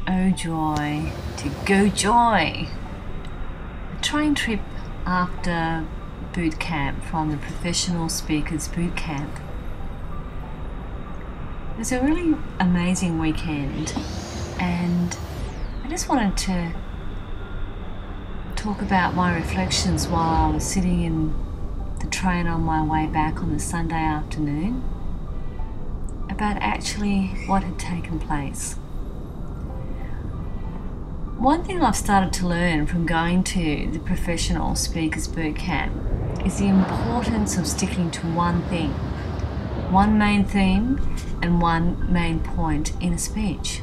Oh joy, to go joy! A train trip after boot camp from the Professional Speakers Bootcamp. It was a really amazing weekend, and I just wanted to talk about my reflections while I was sitting in the train on my way back on the Sunday afternoon about actually what had taken place. One thing I've started to learn from going to the Professional Speakers Bootcamp is the importance of sticking to one thing, one main theme and one main point in a speech.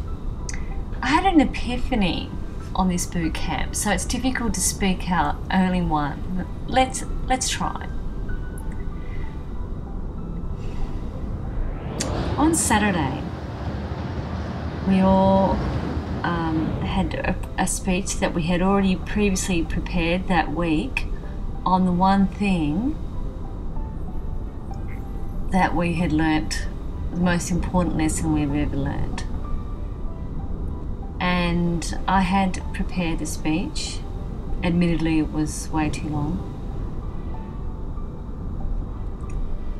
I had an epiphany on this boot camp, so it's difficult to speak out only one. Let's try. On Saturday, we all had a speech that we had already previously prepared that week on the one thing that we had learnt, the most important lesson we've ever learned. And I had prepared a speech. Admittedly, it was way too long.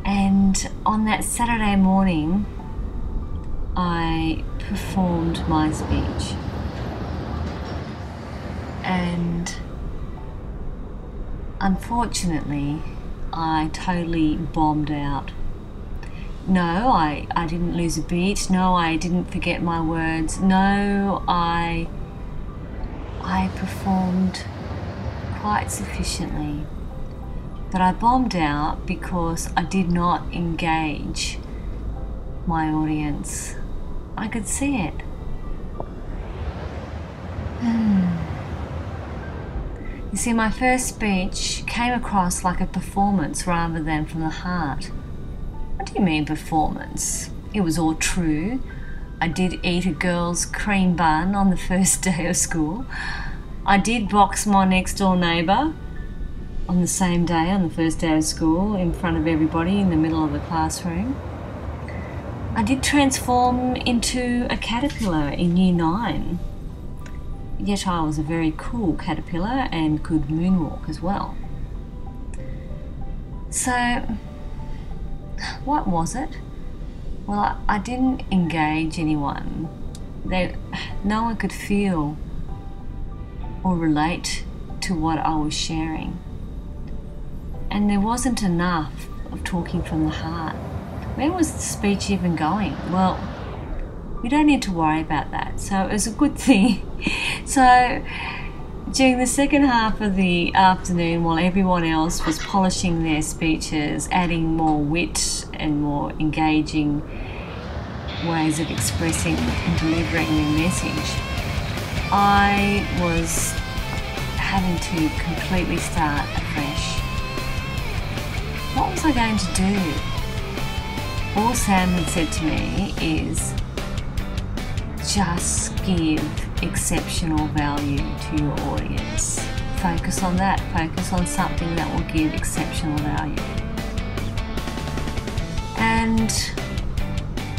And on that Saturday morning, I performed my speech. And unfortunately, I totally bombed out. No, I didn't lose a beat. No, I didn't forget my words. No, I performed quite sufficiently. But I bombed out because I did not engage my audience. I could see it. You see, my first speech came across like a performance rather than from the heart. What do you mean performance? It was all true. I did eat a girl's cream bun on the first day of school. I did box my next door neighbour on the same day, on the first day of school, in front of everybody in the middle of the classroom. I did transform into a caterpillar in Year 9. Yet I was a very cool caterpillar and could moonwalk as well. So, what was it? Well, I didn't engage anyone. No one could feel or relate to what I was sharing. And there wasn't enough of talking from the heart. Where was the speech even going? Well, we don't need to worry about that. So it was a good thing. So during the second half of the afternoon, while everyone else was polishing their speeches, adding more wit and more engaging ways of expressing and delivering their message, I was having to completely start afresh. What was I going to do? All Sam had said to me is, just give exceptional value to your audience. Focus on that. Focus on something that will give exceptional value. And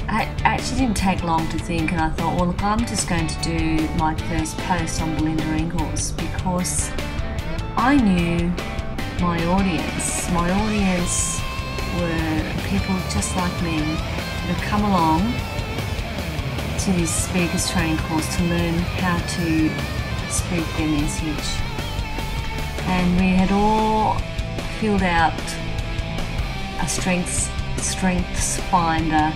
it actually didn't take long to think, and I thought, well, look, I'm just going to do my first post on Belinda Ingles because I knew my audience. My audience were people just like me that have come along to this speakers training course to learn how to speak their message. And we had all filled out a strengths finder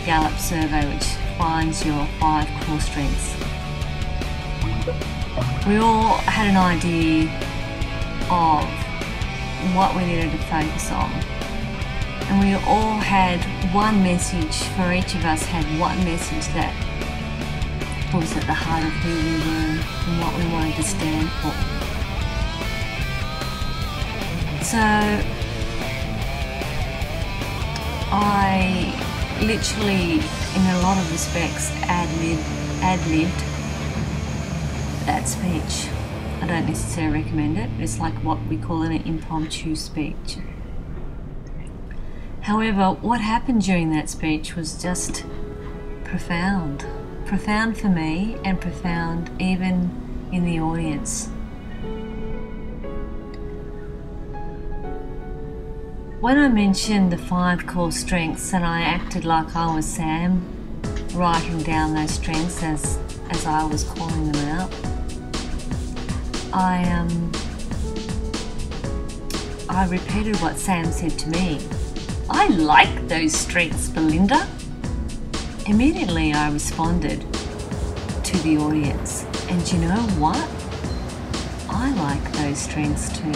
Gallup survey which finds your 5 core strengths. We all had an idea of what we needed to focus on. And we all had one message, for each of us had one message that was at the heart of who we were and what we wanted to stand for. So I literally, in a lot of respects, ad-libbed that speech. I don't necessarily recommend it. It's like what we call an impromptu speech. However, what happened during that speech was just profound. profound for me and profound even in the audience. When I mentioned the 5 core strengths and I acted like I was Sam, writing down those strengths as I was calling them out, I repeated what Sam said to me. I like those strengths, Belinda. Immediately I responded to the audience, and you know what? I like those strengths too.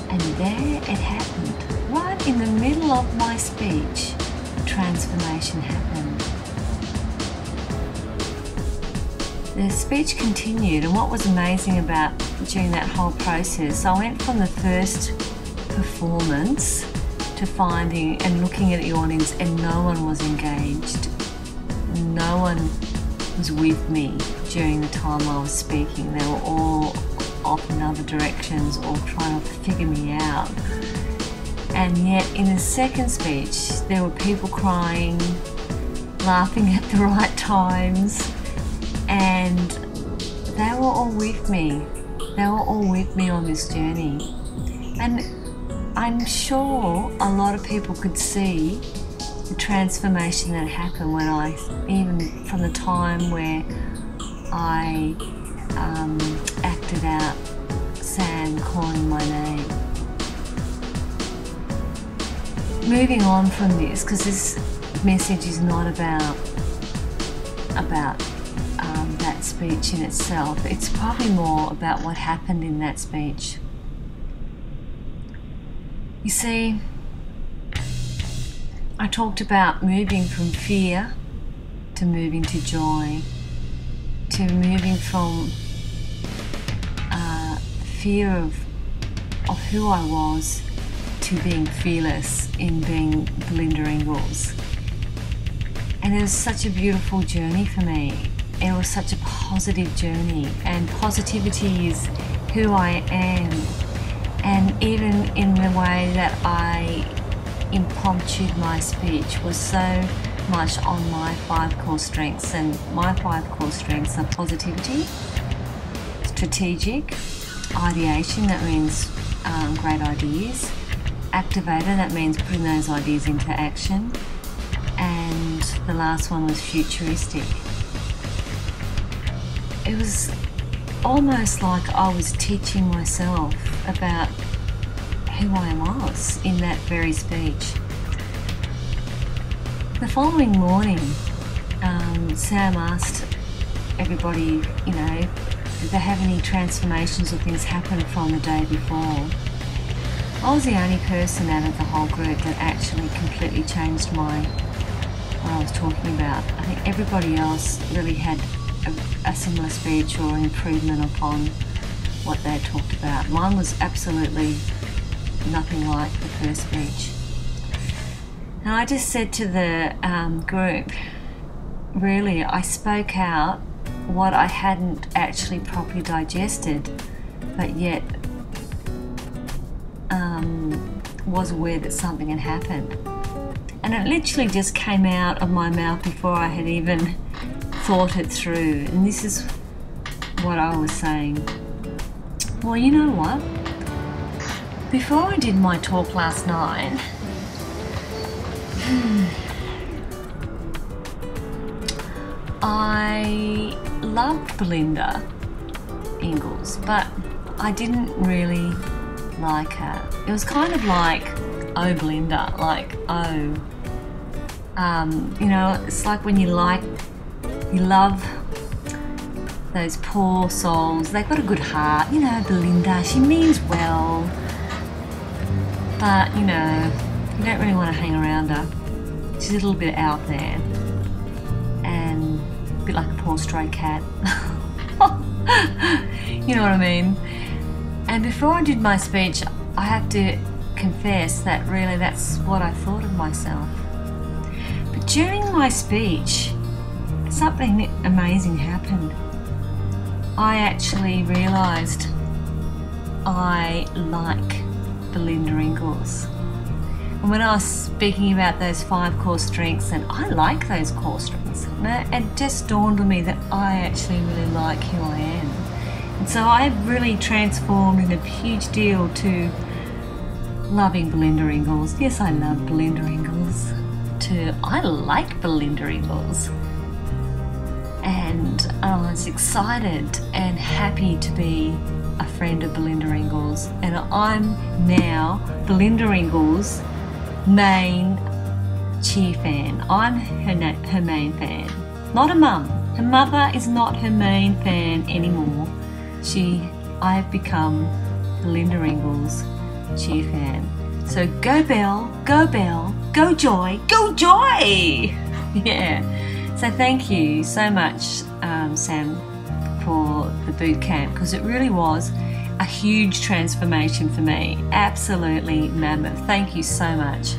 And there it happened. Right in the middle of my speech, a transformation happened. The speech continued, and what was amazing about during that whole process, I went from the first performance to finding and looking at the audience, and no one was engaged. No one was with me during the time I was speaking. They were all off in other directions or trying to figure me out. And yet in the second speech, there were people crying, laughing at the right times, and they were all with me. They were all with me on this journey. And I'm sure a lot of people could see the transformation that happened when I, even from the time where I acted out Sam calling my name. Moving on from this, because this message is not about that speech in itself. It's probably more about what happened in that speech. You see, I talked about moving from fear to moving to joy, to moving from fear of who I was to being fearless in being Belinda Ingalls. And it was such a beautiful journey for me. It was such a positive journey, and positivity is who I am. And even in the way that I impromptued my speech was so much on my 5 core strengths, and my 5 core strengths are positivity, strategic, ideation, that means great ideas, activator, that means putting those ideas into action, and the last one was futuristic. It was almost like I was teaching myself about who I was in that very speech. The following morning, Sam asked everybody, did they have any transformations or things happen from the day before? I was the only person out of the whole group that actually completely changed what I was talking about. I think everybody else really had a similar speech or an improvement upon what they talked about. Mine was absolutely nothing like the first speech. And I just said to the group, really, I spoke out what I hadn't actually properly digested, but yet was aware that something had happened. And it literally just came out of my mouth before I had even thought it through. And this is what I was saying. Well, you know what? Before I did my talk last night, I loved Belinda Ingalls, but I didn't really like her. It was kind of like, oh Belinda, like, oh. It's like when you love those poor souls. They've got a good heart. Belinda, she means well. But, you don't really want to hang around her. She's a little bit out there. And a bit like a poor stray cat. You know what I mean? And before I did my speech, I have to confess that really that's what I thought of myself. But during my speech, something amazing happened. I actually realised I like Belinda Ingalls. And when I was speaking about those 5 core strengths, and I like those core strengths, and it just dawned on me that I actually really like who I am. And so I've really transformed in a huge deal to loving Belinda Ingalls. Yes, I love Belinda Ingalls. To I like Belinda Ingalls. And I was excited and happy to be a friend of Belinda Ingalls. And I'm now Belinda Ingalls' main cheer fan. I'm her main fan. Not a mum. Her mother is not her main fan anymore. I've become Belinda Ingalls' cheer fan. So go Belle, go Belle, go Joy, go Joy! Yeah. So thank you so much, Sam, for the boot camp, because it really was a huge transformation for me. Absolutely mammoth. Thank you so much.